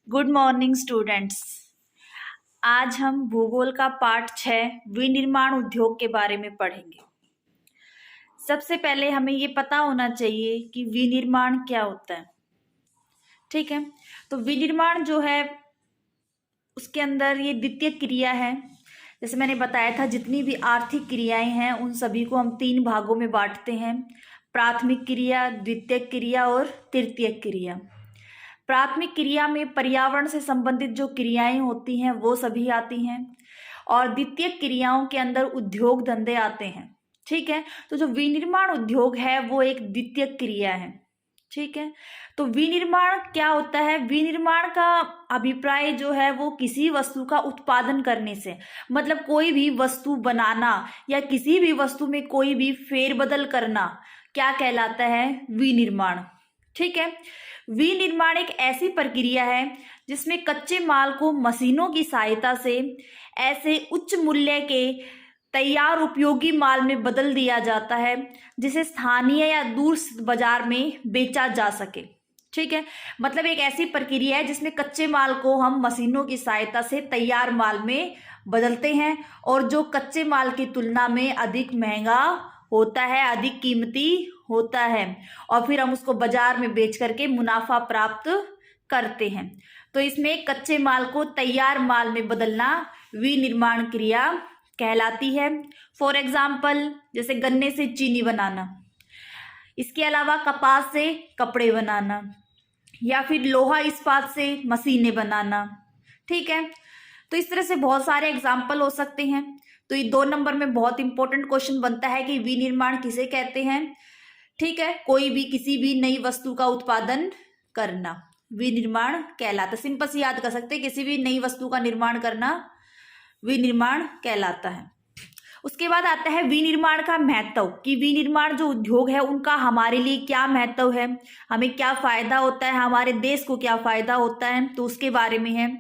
Good morning students. आज हम भूगोल का पाठ 6 विनिर्माण उद्योग के बारे में पढ़ेंगे। सबसे पहले हमें ये पता होना चाहिए कि विनिर्माण क्या होता है। ठीक है, तो विनिर्माण जो है उसके अंदर ये द्वितीय क्रिया है। जैसे मैंने बताया था, जितनी भी आर्थिक क्रियाएं हैं उन सभी को हम 3 भागों में बांटते हैं: प्राथमिक क्रिया, द्वितीय क्रिया और तृतीय क्रिया। प्राथमिक क्रिया में पर्यावरण से संबंधित जो क्रियाएं होती हैं वो सभी आती हैं, और द्वितीय क्रियाओं के अंदर उद्योग धंधे आते हैं। ठीक है, तो जो विनिर्माण उद्योग है वो एक द्वितीय क्रिया है। ठीक है, तो विनिर्माण क्या होता है? विनिर्माण का अभिप्राय जो है वो किसी वस्तु का उत्पादन करने से, मतलब कोई भी वस्तु बनाना या किसी भी वस्तु में कोई भी फेरबदल करना, क्या कहलाता है? विनिर्माण। ठीक है, विनिर्माण एक ऐसी प्रक्रिया है जिसमें कच्चे माल को मशीनों की सहायता से ऐसे उच्च मूल्य के तैयार उपयोगी माल में बदल दिया जाता है जिसे स्थानीय या दूर बाजार में बेचा जा सके। ठीक है, मतलब एक ऐसी प्रक्रिया है जिसमें कच्चे माल को हम मशीनों की सहायता से तैयार माल में बदलते हैं, और जो कच्चे माल की तुलना में अधिक महंगा होता है, अधिक कीमती होता है, और फिर हम उसको बाजार में बेच करके मुनाफा प्राप्त करते हैं। तो इसमें कच्चे माल को तैयार माल में बदलना विनिर्माण क्रिया कहलाती है। फॉर एग्जाम्पल, जैसे गन्ने से चीनी बनाना, इसके अलावा कपास से कपड़े बनाना, या फिर लोहा इस्पात से मशीनें बनाना। ठीक है, तो इस तरह से बहुत सारे एग्जाम्पल हो सकते हैं। तो ये 2 नंबर में बहुत इंपॉर्टेंट क्वेश्चन बनता है कि विनिर्माण किसे कहते हैं। ठीक है, कोई भी किसी भी नई वस्तु का उत्पादन करना विनिर्माण कहलाता है। सिंपल से याद कर सकते हैं, किसी भी नई वस्तु का निर्माण करना विनिर्माण कहलाता है। उसके बाद आता है विनिर्माण का महत्व, कि विनिर्माण जो उद्योग है उनका हमारे लिए क्या महत्व है, हमें क्या फायदा होता है, हमारे देश को क्या फायदा होता है, तो उसके बारे में है।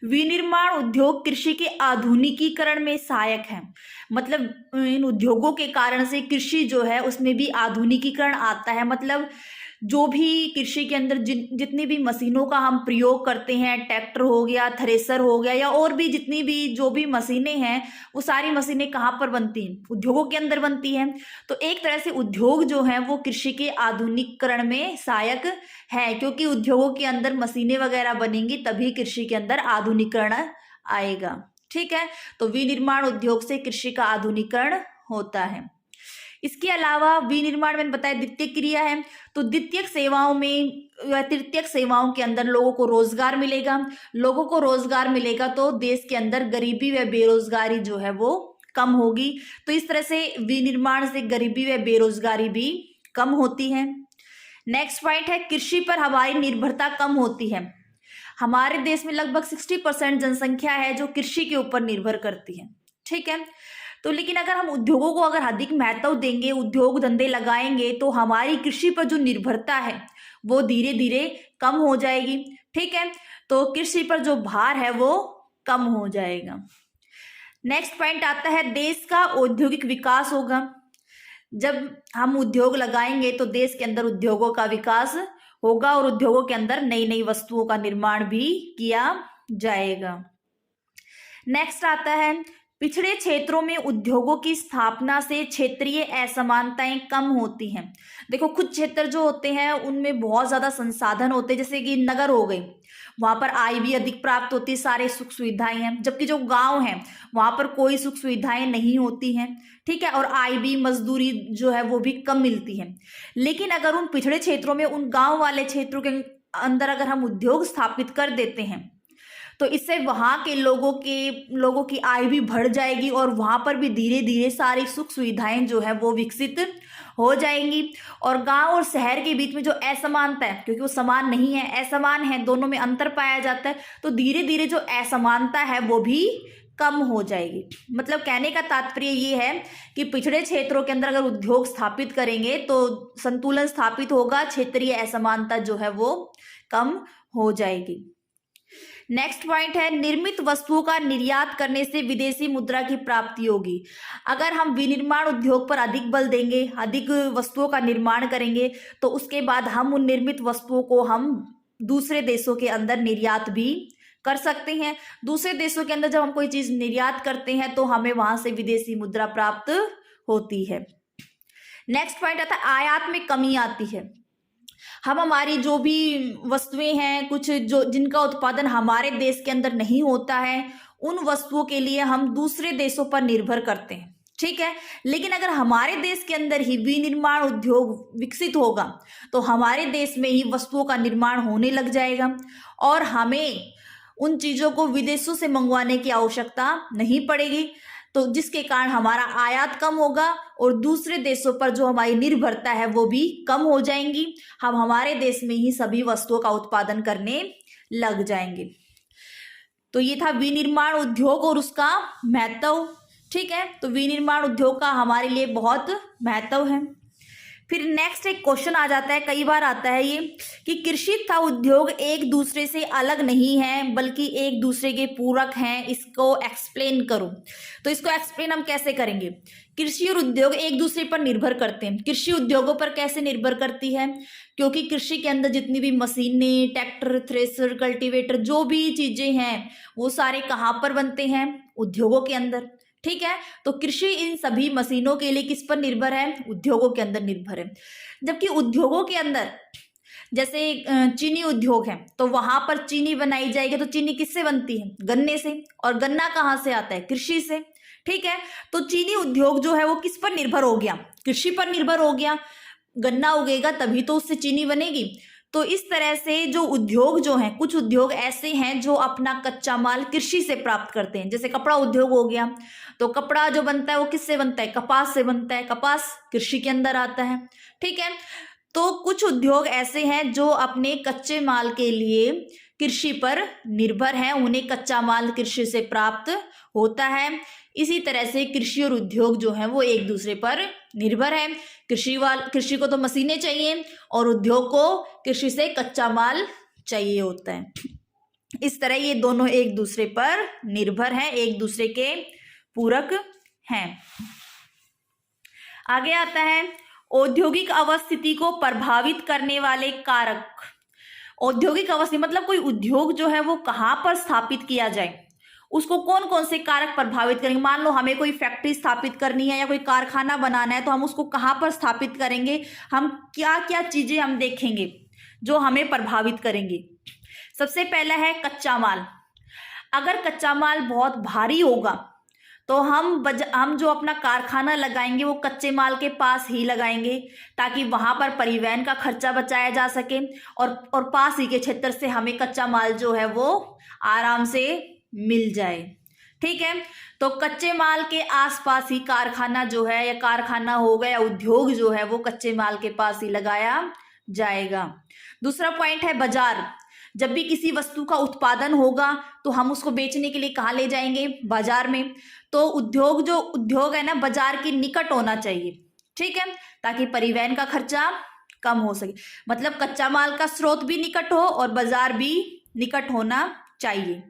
विनिर्माण उद्योग कृषि के आधुनिकीकरण में सहायक है, मतलब इन उद्योगों के कारण से कृषि जो है उसमें भी आधुनिकीकरण आता है। मतलब जो भी कृषि के अंदर जितनी भी मशीनों का हम प्रयोग करते हैं, ट्रैक्टर हो गया, थ्रेसर हो गया, या और भी जितनी भी जो भी मशीनें हैं, वो सारी मशीनें कहाँ पर बनती हैं? उद्योगों के अंदर बनती हैं। तो एक तरह से उद्योग जो है वो कृषि के आधुनिकीकरण में सहायक है, क्योंकि उद्योगों के अंदर मशीनें वगैरह बनेंगी तभी कृषि के अंदर आधुनिकीकरण आएगा। ठीक है, तो विनिर्माण उद्योग से कृषि का आधुनिकीकरण होता है। इसके अलावा विनिर्माण मैंने बताया द्वितीय क्रिया है, तो द्वितीय सेवाओं में या तृतीय सेवाओं के अंदर लोगों को रोजगार मिलेगा। लोगों को रोजगार मिलेगा तो देश के अंदर गरीबी व बेरोजगारी जो है वो कम होगी। तो इस तरह से विनिर्माण से गरीबी व बेरोजगारी भी कम होती है। नेक्स्ट पॉइंट है, कृषि पर हमारी निर्भरता कम होती है। हमारे देश में लगभग 60% जनसंख्या है जो कृषि के ऊपर निर्भर करती है। ठीक है, तो लेकिन अगर हम उद्योगों को अगर अधिक महत्व देंगे, उद्योग धंधे लगाएंगे, तो हमारी कृषि पर जो निर्भरता है वो धीरे धीरे कम हो जाएगी। ठीक है, तो कृषि पर जो भार है वो कम हो जाएगा। नेक्स्ट पॉइंट आता है, देश का औद्योगिक विकास होगा। जब हम उद्योग लगाएंगे तो देश के अंदर उद्योगों का विकास होगा, और उद्योगों के अंदर नई नई वस्तुओं का निर्माण भी किया जाएगा। नेक्स्ट आता है, पिछड़े क्षेत्रों में उद्योगों की स्थापना से क्षेत्रीय असमानताएं कम होती हैं। देखो, कुछ क्षेत्र जो होते हैं उनमें बहुत ज्यादा संसाधन होते हैं, जैसे कि नगर हो गए, वहां पर आय भी अधिक प्राप्त होती है, सारे सुख सुविधाएं हैं। जबकि जो गांव हैं वहां पर कोई सुख सुविधाएं नहीं होती हैं। ठीक है, और आय भी, मजदूरी जो है वो भी कम मिलती है। लेकिन अगर उन पिछड़े क्षेत्रों में, उन गांव वाले क्षेत्रों के अंदर अगर हम उद्योग स्थापित कर देते हैं तो इससे वहां के लोगों की आय भी बढ़ जाएगी, और वहां पर भी धीरे धीरे सारी सुख सुविधाएं जो है वो विकसित हो जाएंगी। और गांव और शहर के बीच में जो असमानता है, क्योंकि वो समान नहीं है, असमान है, दोनों में अंतर पाया जाता है, तो धीरे धीरे जो असमानता है वो भी कम हो जाएगी। मतलब कहने का तात्पर्य ये है कि पिछड़े क्षेत्रों के अंदर अगर उद्योग स्थापित करेंगे तो संतुलन स्थापित होगा, क्षेत्रीय असमानता जो है वो कम हो जाएगी। नेक्स्ट पॉइंट है, निर्मित वस्तुओं का निर्यात करने से विदेशी मुद्रा की प्राप्ति होगी। अगर हम विनिर्माण उद्योग पर अधिक बल देंगे, अधिक वस्तुओं का निर्माण करेंगे, तो उसके बाद हम उन निर्मित वस्तुओं को हम दूसरे देशों के अंदर निर्यात भी कर सकते हैं। दूसरे देशों के अंदर जब हम कोई चीज निर्यात करते हैं तो हमें वहां से विदेशी मुद्रा प्राप्त होती है। नेक्स्ट पॉइंट आता है आयात में कमी आती है। हम हमारी जो भी वस्तुएं हैं, कुछ जो जिनका उत्पादन हमारे देश के अंदर नहीं होता है, उन वस्तुओं के लिए हम दूसरे देशों पर निर्भर करते हैं, ठीक है। लेकिन अगर हमारे देश के अंदर ही विनिर्माण उद्योग विकसित होगा तो हमारे देश में ही वस्तुओं का निर्माण होने लग जाएगा और हमें उन चीजों को विदेशों से मंगवाने की आवश्यकता नहीं पड़ेगी, तो जिसके कारण हमारा आयात कम होगा और दूसरे देशों पर जो हमारी निर्भरता है वो भी कम हो जाएंगी। हम हमारे देश में ही सभी वस्तुओं का उत्पादन करने लग जाएंगे। तो ये था विनिर्माण उद्योग और उसका महत्व, ठीक है। तो विनिर्माण उद्योग का हमारे लिए बहुत महत्व है। फिर नेक्स्ट एक क्वेश्चन आ जाता है, कई बार आता है ये, कि कृषि तथा उद्योग एक दूसरे से अलग नहीं है बल्कि एक दूसरे के पूरक हैं, इसको एक्सप्लेन करो। तो इसको एक्सप्लेन हम कैसे करेंगे? कृषि और उद्योग एक दूसरे पर निर्भर करते हैं। कृषि उद्योगों पर कैसे निर्भर करती है? क्योंकि कृषि के अंदर जितनी भी मशीनें, ट्रैक्टर, थ्रेसर, कल्टीवेटर, जो भी चीजें हैं वो सारे कहाँ पर बनते हैं? उद्योगों के अंदर, ठीक है। तो कृषि इन सभी मशीनों के लिए किस पर निर्भर है? उद्योगों के अंदर निर्भर है। जबकि उद्योगों के अंदर जैसे चीनी उद्योग है तो वहां पर चीनी बनाई जाएगी, तो चीनी किससे बनती है? गन्ने से। और गन्ना कहाँ से आता है? कृषि से, ठीक है। तो चीनी उद्योग जो है वो किस पर निर्भर हो गया? कृषि पर निर्भर हो गया। गन्ना उगेगा तभी तो उससे चीनी बनेगी। तो इस तरह से जो उद्योग जो हैं, कुछ उद्योग ऐसे हैं जो अपना कच्चा माल कृषि से प्राप्त करते हैं। जैसे कपड़ा उद्योग हो गया, तो कपड़ा जो बनता है वो किससे बनता है? कपास से बनता है। कपास कृषि के अंदर आता है, ठीक है। तो कुछ उद्योग ऐसे हैं जो अपने कच्चे माल के लिए कृषि पर निर्भर हैं, उन्हें कच्चा माल कृषि से प्राप्त होता है। इसी तरह से कृषि और उद्योग जो है वो एक दूसरे पर निर्भर है। कृषि को तो मशीनें चाहिए और उद्योग को कृषि से कच्चा माल चाहिए होता है। इस तरह ये दोनों एक दूसरे पर निर्भर हैं, एक दूसरे के पूरक हैं। आगे आता है औद्योगिक अवस्थिति को प्रभावित करने वाले कारक। औद्योगिक अवस्थिति मतलब कोई उद्योग जो है वो कहाँ पर स्थापित किया जाए, उसको कौन कौन से कारक प्रभावित करेंगे। मान लो हमें कोई फैक्ट्री स्थापित करनी है या कोई कारखाना बनाना है, तो हम उसको कहाँ पर स्थापित करेंगे? हम क्या क्या चीजें हम देखेंगे जो हमें प्रभावित करेंगे। सबसे पहला है कच्चा माल। अगर कच्चा माल बहुत भारी होगा तो हम जो अपना कारखाना लगाएंगे वो कच्चे माल के पास ही लगाएंगे, ताकि वहां पर परिवहन का खर्चा बचाया जा सके और पास ही के क्षेत्र से हमें कच्चा माल जो है वो आराम से मिल जाए, ठीक है। तो कच्चे माल के आसपास ही कारखाना जो है, या कारखाना होगा या उद्योग जो है वो कच्चे माल के पास ही लगाया जाएगा। दूसरा पॉइंट है बाजार। जब भी किसी वस्तु का उत्पादन होगा तो हम उसको बेचने के लिए कहाँ ले जाएंगे? बाजार में। तो उद्योग है ना, बाजार के निकट होना चाहिए, ठीक है, ताकि परिवहन का खर्चा कम हो सके। मतलब कच्चा माल का स्रोत भी निकट हो और बाजार भी निकट होना चाहिए।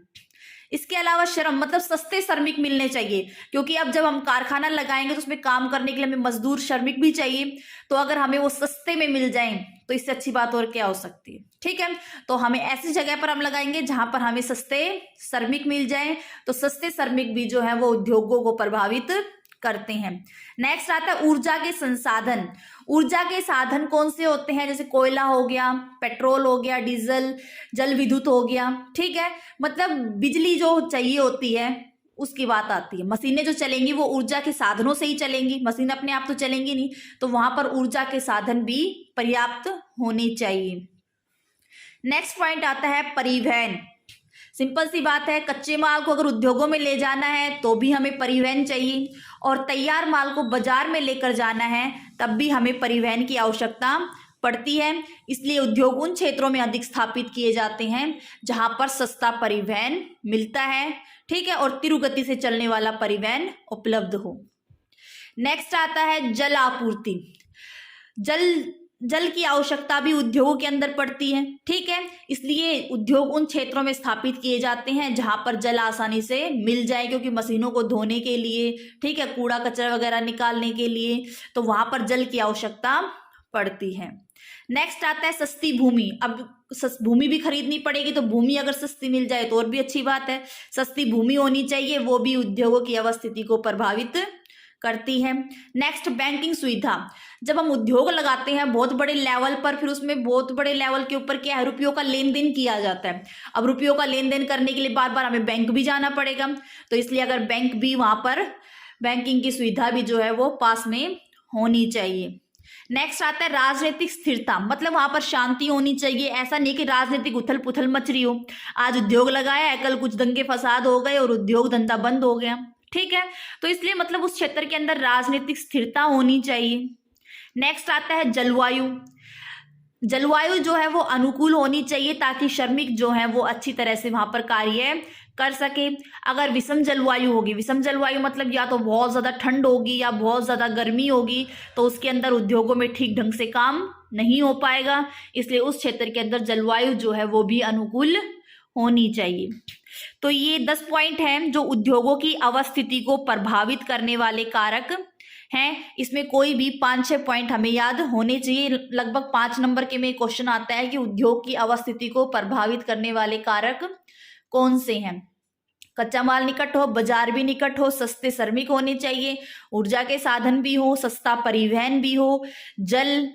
इसके अलावा श्रम मतलब सस्ते श्रमिक मिलने चाहिए, क्योंकि अब जब हम कारखाना लगाएंगे तो उसमें काम करने के लिए हमें मजदूर श्रमिक भी चाहिए। तो अगर हमें वो सस्ते में मिल जाएं तो इससे अच्छी बात और क्या हो सकती है, ठीक है। तो हमें ऐसी जगह पर हम लगाएंगे जहां पर हमें सस्ते श्रमिक मिल जाएं। तो सस्ते श्रमिक भी जो है वो उद्योगों को प्रभावित करते हैं। नेक्स्ट आता है ऊर्जा के संसाधन। ऊर्जा के साधन कौन से होते हैं? जैसे कोयला हो गया, पेट्रोल हो गया, डीजल, जल विद्युत हो गया, ठीक है। मतलब बिजली जो चाहिए होती है उसकी बात आती है। मशीनें जो चलेंगी वो ऊर्जा के साधनों से ही चलेंगी, मशीन अपने आप तो चलेंगी नहीं। तो वहां पर ऊर्जा के साधन भी पर्याप्त होने चाहिए। नेक्स्ट पॉइंट आता है परिवहन। सिंपल सी बात है, कच्चे माल को अगर उद्योगों में ले जाना है तो भी हमें परिवहन चाहिए, और तैयार माल को बाजार में लेकर जाना है तब भी हमें परिवहन की आवश्यकता पड़ती है। इसलिए उद्योग उन क्षेत्रों में अधिक स्थापित किए जाते हैं जहां पर सस्ता परिवहन मिलता है, ठीक है, और तीव्र गति से चलने वाला परिवहन उपलब्ध हो। नेक्स्ट आता है जल आपूर्ति। जल की आवश्यकता भी उद्योगों के अंदर पड़ती है, ठीक है। इसलिए उद्योग उन क्षेत्रों में स्थापित किए जाते हैं जहां पर जल आसानी से मिल जाए, क्योंकि मशीनों को धोने के लिए, ठीक है, कूड़ा कचरा वगैरह निकालने के लिए, तो वहां पर जल की आवश्यकता पड़ती है। नेक्स्ट आता है सस्ती भूमि। अब भूमि भी खरीदनी पड़ेगी, तो भूमि अगर सस्ती मिल जाए तो और भी अच्छी बात है। सस्ती भूमि होनी चाहिए, वो भी उद्योगों की अवस्थिति को प्रभावित करती है। नेक्स्ट, बैंकिंग सुविधा। जब हम उद्योग लगाते हैं बहुत बड़े लेवल पर, फिर उसमें बहुत बड़े लेवल के ऊपर क्या है, रुपयों का लेन देन किया जाता है। अब रुपयों का लेन देन करने के लिए बार बार हमें बैंक भी जाना पड़ेगा, तो इसलिए अगर बैंक भी वहां पर बैंकिंग की सुविधा भी जो है वो पास में होनी चाहिए। नेक्स्ट आता है राजनीतिक स्थिरता, मतलब वहां पर शांति होनी चाहिए। ऐसा नहीं कि राजनीतिक उथल पुथल मच रही हो, आज उद्योग लगाया है, कल कुछ दंगे फसाद हो गए और उद्योग धंधा बंद हो गया, ठीक है। तो इसलिए मतलब उस क्षेत्र के अंदर राजनीतिक स्थिरता होनी चाहिए। नेक्स्ट आता है जलवायु। जलवायु जो है वो अनुकूल होनी चाहिए, ताकि श्रमिक जो है वो अच्छी तरह से वहां पर कार्य कर सके। अगर विषम जलवायु होगी, विषम जलवायु मतलब या तो बहुत ज्यादा ठंड होगी या बहुत ज्यादा गर्मी होगी, तो उसके अंदर उद्योगों में ठीक ढंग से काम नहीं हो पाएगा। इसलिए उस क्षेत्र के अंदर जलवायु जो है वो भी अनुकूल होनी चाहिए। तो ये 10 पॉइंट हैं जो उद्योगों की अवस्थिति को प्रभावित करने वाले कारक हैं। इसमें कोई भी 5-6 पॉइंट हमें याद होने चाहिए। लगभग 5 नंबर के में क्वेश्चन आता है कि उद्योग की अवस्थिति को प्रभावित करने वाले कारक कौन से हैं। कच्चा माल निकट हो, बाजार भी निकट हो, सस्ते श्रमिक होने चाहिए, ऊर्जा के साधन भी हो, सस्ता परिवहन भी हो, जल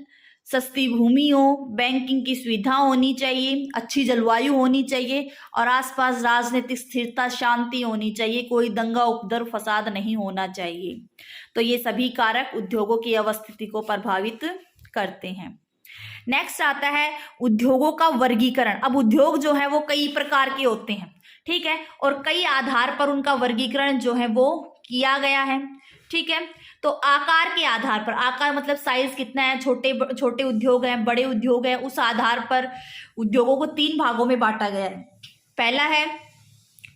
सस्ती भूमि हो, बैंकिंग की सुविधा होनी चाहिए, अच्छी जलवायु होनी चाहिए और आसपास राजनीतिक स्थिरता शांति होनी चाहिए, कोई दंगा उपद्रव फसाद नहीं होना चाहिए। तो ये सभी कारक उद्योगों की अवस्थिति को प्रभावित करते हैं। नेक्स्ट आता है उद्योगों का वर्गीकरण। अब उद्योग जो है वो कई प्रकार के होते हैं, ठीक है, और कई आधार पर उनका वर्गीकरण जो है वो किया गया है, ठीक है। तो आकार के आधार पर, आकार मतलब साइज कितना है, छोटे छोटे उद्योग हैं, बड़े उद्योग हैं, उस आधार पर उद्योगों को 3 भागों में बांटा गया है। पहला है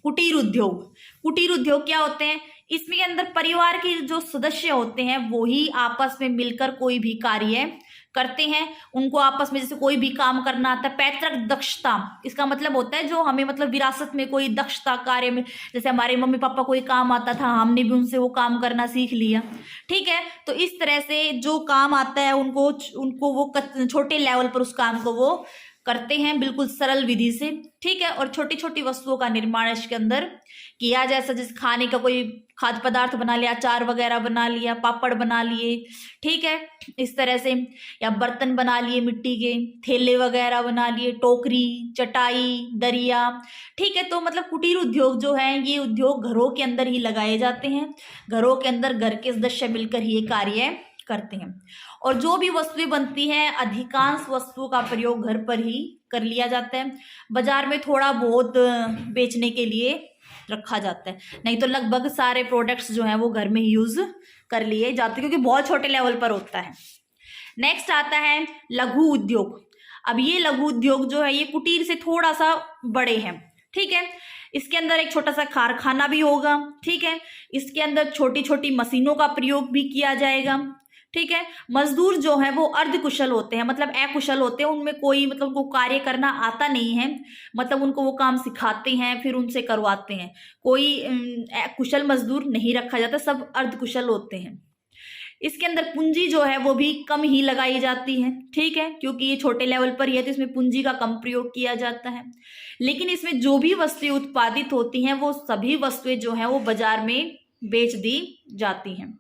कुटीर उद्योग। कुटीर उद्योग क्या होते हैं, इसमें अंदर परिवार के जो सदस्य होते हैं वो ही आपस में मिलकर कोई भी कार्य करते हैं। उनको आपस में जैसे कोई भी काम करना आता है। पैतृक दक्षता, इसका मतलब होता है जो हमें मतलब विरासत में कोई दक्षता कार्य में, जैसे हमारे मम्मी पापा कोई काम आता था, हमने भी उनसे वो काम करना सीख लिया, ठीक है। तो इस तरह से जो काम आता है उनको वो छोटे लेवल पर उस काम को वो करते हैं, बिल्कुल सरल विधि से, ठीक है। और छोटी छोटी वस्तुओं का निर्माण इसके अंदर किया जाए, जैसे खाने का कोई खाद्य पदार्थ बना लिया, अचार वगैरह बना लिया, पापड़ बना लिए, ठीक है, इस तरह से, या बर्तन बना लिए मिट्टी के, थैले वगैरह बना लिए, टोकरी, चटाई, दरिया, ठीक है। तो मतलब कुटीर उद्योग जो है ये उद्योग घरों के अंदर ही लगाए जाते हैं। घरों के अंदर घर के सदस्य मिलकर ही ये कार्य करते हैं। और जो भी वस्तुएं बनती हैं, अधिकांश वस्तुओं का प्रयोग घर पर ही कर लिया जाता है। बाजार में थोड़ा बहुत बेचने के लिए रखा जाता है, नहीं तो लगभग सारे प्रोडक्ट्स जो हैं वो घर में यूज कर लिए जाते हैं, क्योंकि बहुत छोटे लेवल पर होता है। नेक्स्ट आता है लघु उद्योग। अब ये लघु उद्योग जो है ये कुटीर से थोड़ा सा बड़े हैं, ठीक है। इसके अंदर एक छोटा सा कारखाना भी होगा, ठीक है। इसके अंदर छोटी छोटी मशीनों का प्रयोग भी किया जाएगा, ठीक है। मजदूर जो है वो अर्धकुशल होते हैं, मतलब अकुशल होते हैं, उनमें कोई मतलब उनको कार्य करना आता नहीं है, मतलब उनको वो काम सिखाते हैं फिर उनसे करवाते हैं। कोई कुशल मजदूर नहीं रखा जाता, सब अर्धकुशल होते हैं। इसके अंदर पूंजी जो है वो भी कम ही लगाई जाती है, ठीक है, क्योंकि ये छोटे लेवल पर ही है तो इसमें पूंजी का कम प्रयोग किया जाता है। लेकिन इसमें जो भी वस्तुएं उत्पादित होती हैं वो सभी वस्तुएं जो हैं वो बाजार में बेच दी जाती हैं,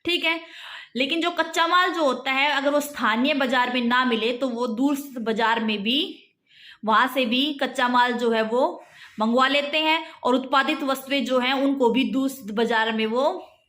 ठीक है। लेकिन जो कच्चा माल जो होता है अगर वो स्थानीय बाजार में ना मिले तो वो दूर बाजार में भी, वहां से भी कच्चा माल जो है वो मंगवा लेते हैं और उत्पादित वस्तुएं जो हैं उनको भी दूर बाजार में वो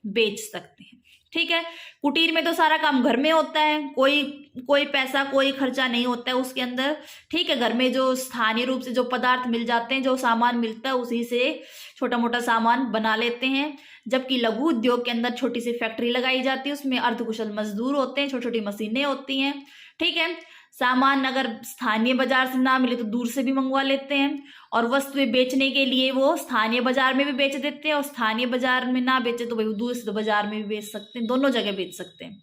बेच सकते हैं, ठीक है। कुटीर में तो सारा काम घर में होता है, कोई पैसा कोई खर्चा नहीं होता है उसके अंदर, ठीक है। घर में जो स्थानीय रूप से जो पदार्थ मिल जाते हैं, जो सामान मिलता है उसी से छोटा मोटा सामान बना लेते हैं। जबकि लघु उद्योग के अंदर छोटी सी फैक्ट्री लगाई जाती है, उसमें अर्धकुशल मजदूर होते हैं, छोटी छोटी मशीनें होती हैं, ठीक है। सामान अगर स्थानीय बाजार से ना मिले तो दूर से भी मंगवा लेते हैं और वस्तुएं बेचने के लिए वो स्थानीय बाजार में भी बेच देते हैं और स्थानीय बाजार में ना बेचे तो भाई दूर से बाजार में भी बेच सकते हैं, दोनों जगह बेच सकते हैं,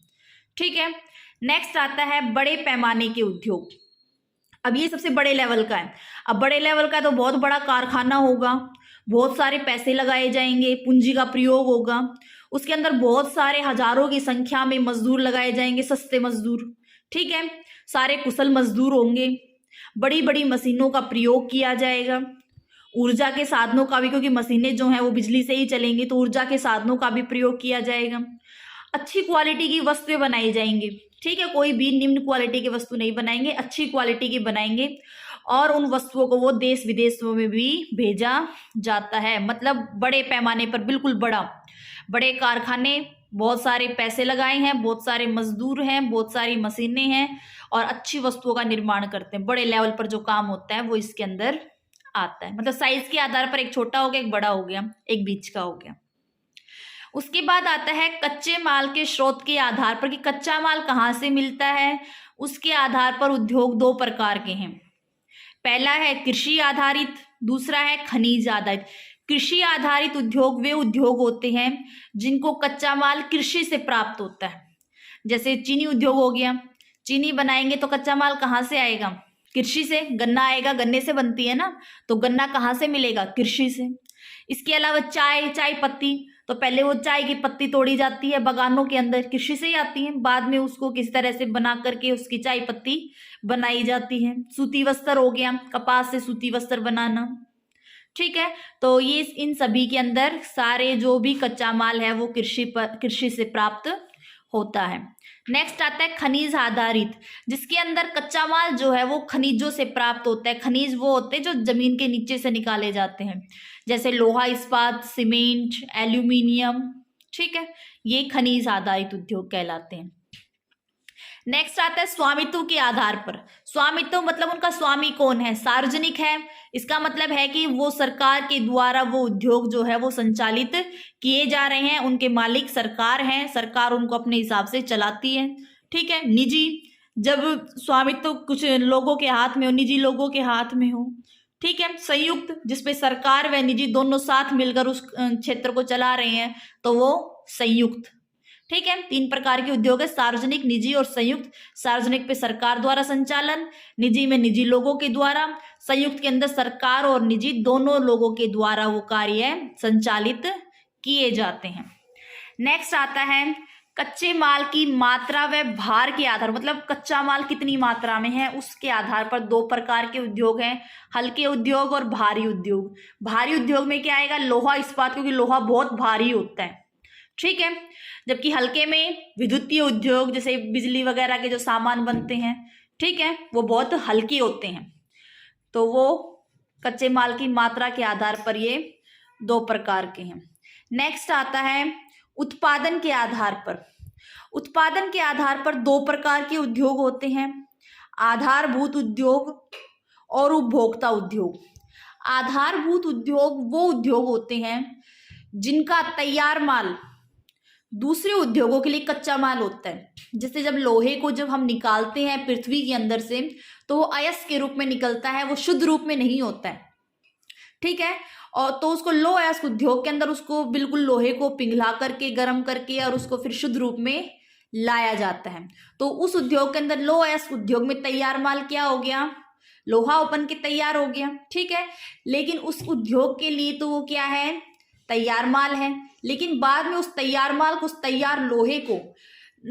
ठीक है। नेक्स्ट आता है बड़े पैमाने के उद्योग। अब ये सबसे बड़े लेवल का है। अब बड़े लेवल का तो बहुत बड़ा कारखाना होगा, बहुत सारे पैसे लगाए जाएंगे, पूंजी का प्रयोग होगा, उसके अंदर बहुत सारे हजारों की संख्या में मजदूर लगाए जाएंगे, सस्ते मजदूर, ठीक है, सारे कुशल मजदूर होंगे। बड़ी बड़ी मशीनों का प्रयोग किया जाएगा, ऊर्जा के साधनों का भी, क्योंकि मशीनें जो हैं वो बिजली से ही चलेंगी, तो ऊर्जा के साधनों का भी प्रयोग किया जाएगा। अच्छी क्वालिटी की वस्तुएं बनाई जाएंगी, ठीक है, कोई भी निम्न क्वालिटी की वस्तु नहीं बनाएंगे, अच्छी क्वालिटी की बनाएंगे, और उन वस्तुओं को वो देश विदेशों में भी भेजा जाता है। मतलब बड़े पैमाने पर, बिल्कुल बड़े कारखाने, बहुत सारे पैसे लगाए हैं, बहुत सारे मजदूर हैं, बहुत सारी मशीनें हैं, और अच्छी वस्तुओं का निर्माण करते हैं। बड़े लेवल पर जो काम होता है वो इसके अंदर आता है। मतलब साइज के आधार पर एक छोटा हो गया, एक बड़ा हो गया, एक बीच का हो गया। उसके बाद आता है कच्चे माल के स्रोत के आधार पर, कि कच्चा माल कहाँ से मिलता है, उसके आधार पर उद्योग दो प्रकार के हैं। पहला है कृषि आधारित, दूसरा है खनिज आधारित। कृषि आधारित उद्योग वे उद्योग होते हैं जिनको कच्चा माल कृषि से प्राप्त होता है। जैसे चीनी उद्योग हो गया, चीनी बनाएंगे तो कच्चा माल कहाँ से आएगा, कृषि से। गन्ना आएगा, गन्ने से बनती है ना, तो गन्ना कहाँ से मिलेगा, कृषि से। इसके अलावा चाय पत्ती, तो पहले वो चाय की पत्ती तोड़ी जाती है बागानों के अंदर, कृषि से ही आती है, बाद में उसको किस तरह से बना करके उसकी चाय पत्ती बनाई जाती है। सूती वस्त्र हो गया, कपास से सूती वस्त्र बनाना, ठीक है। तो ये इन सभी के अंदर सारे जो भी कच्चा माल है वो कृषि से प्राप्त होता है। नेक्स्ट आता है खनिज आधारित, जिसके अंदर कच्चा माल जो है वो खनिजों से प्राप्त होता है। खनिज वो होते हैं जो जमीन के नीचे से निकाले जाते हैं, जैसे लोहा, इस्पात, सीमेंट, एल्यूमिनियम, ठीक है, ये खनिज आधारित उद्योग कहलाते हैं। नेक्स्ट आता है स्वामित्व के आधार पर। स्वामित्व मतलब उनका स्वामी कौन है, सार्वजनिक है। इसका मतलब है कि वो सरकार के द्वारा वो उद्योग जो है वो संचालित किए जा रहे हैं, उनके मालिक सरकार है, सरकार उनको अपने हिसाब से चलाती है, ठीक है। निजी, जब स्वामित्व कुछ लोगों के हाथ में हो, निजी लोगों के हाथ में हो, ठीक है। संयुक्त, जिसपे सरकार व निजी दोनों साथ मिलकर उस क्षेत्र को चला रहे हैं, तो वो संयुक्त, ठीक है। तीन प्रकार के उद्योग है, सार्वजनिक, निजी और संयुक्त। सार्वजनिक पे सरकार द्वारा संचालन, निजी में निजी लोगों के द्वारा, संयुक्त के अंदर सरकार और निजी दोनों लोगों के द्वारा वो कार्य संचालित किए जाते हैं। नेक्स्ट आता है कच्चे माल की मात्रा व भार के आधार, मतलब कच्चा माल कितनी मात्रा में है उसके आधार पर दो प्रकार के उद्योग हैं, हल्के उद्योग और भारी उद्योग। भारी उद्योग में क्या आएगा, लोहा, इस्पात, क्योंकि लोहा बहुत भारी होता है, ठीक है। जबकि हल्के में विद्युतीय उद्योग, जैसे बिजली वगैरह के जो सामान बनते हैं, ठीक है, वो बहुत हल्के होते हैं। तो वो कच्चे माल की मात्रा के आधार पर ये दो प्रकार के हैं। नेक्स्ट आता है उत्पादन के आधार पर। उत्पादन के आधार पर दो प्रकार के उद्योग होते हैं, आधारभूत उद्योग और उपभोक्ता उद्योग। आधारभूत उद्योग वो उद्योग होते हैं जिनका तैयार माल दूसरे उद्योगों के लिए कच्चा माल होता है। जैसे जब लोहे को जब हम निकालते हैं पृथ्वी के अंदर से, तो वो अयस्क के रूप में निकलता है, वो शुद्ध रूप में नहीं होता है, ठीक है। और तो उसको लो अयस्क उद्योग के अंदर उसको बिल्कुल लोहे को पिघला करके, गर्म करके, और उसको फिर शुद्ध रूप में लाया जाता है। तो उस उद्योग के अंदर लो अयस्क उद्योग में तैयार माल क्या हो गया, लोहा बन के तैयार हो गया, ठीक है। लेकिन उस उद्योग के लिए तो वो क्या है, तैयार माल है। लेकिन बाद में उस तैयार माल को, उस तैयार लोहे को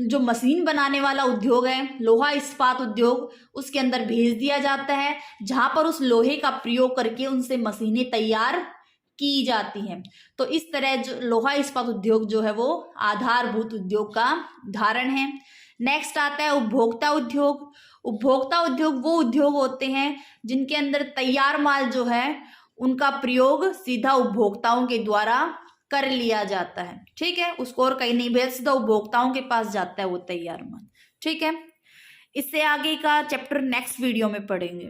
जो मशीन बनाने वाला उद्योग है, लोहा इस्पात उद्योग, उसके अंदर भेज दिया जाता है, जहां पर उस लोहे का प्रयोग करके उनसे मशीनें तैयार की जाती हैं। तो इस तरह जो लोहा इस्पात उद्योग जो है वो आधारभूत उद्योग का उदाहरण है। नेक्स्ट आता है उपभोक्ता उद्योग। उपभोक्ता उद्योग वो उद्योग होते हैं जिनके अंदर तैयार माल जो है उनका प्रयोग सीधा उपभोक्ताओं के द्वारा कर लिया जाता है, ठीक है। उसको और कहीं नहीं भेज, सीधा उपभोक्ताओं के पास जाता है वो तैयार माल, ठीक है। इससे आगे का चैप्टर नेक्स्ट वीडियो में पढ़ेंगे।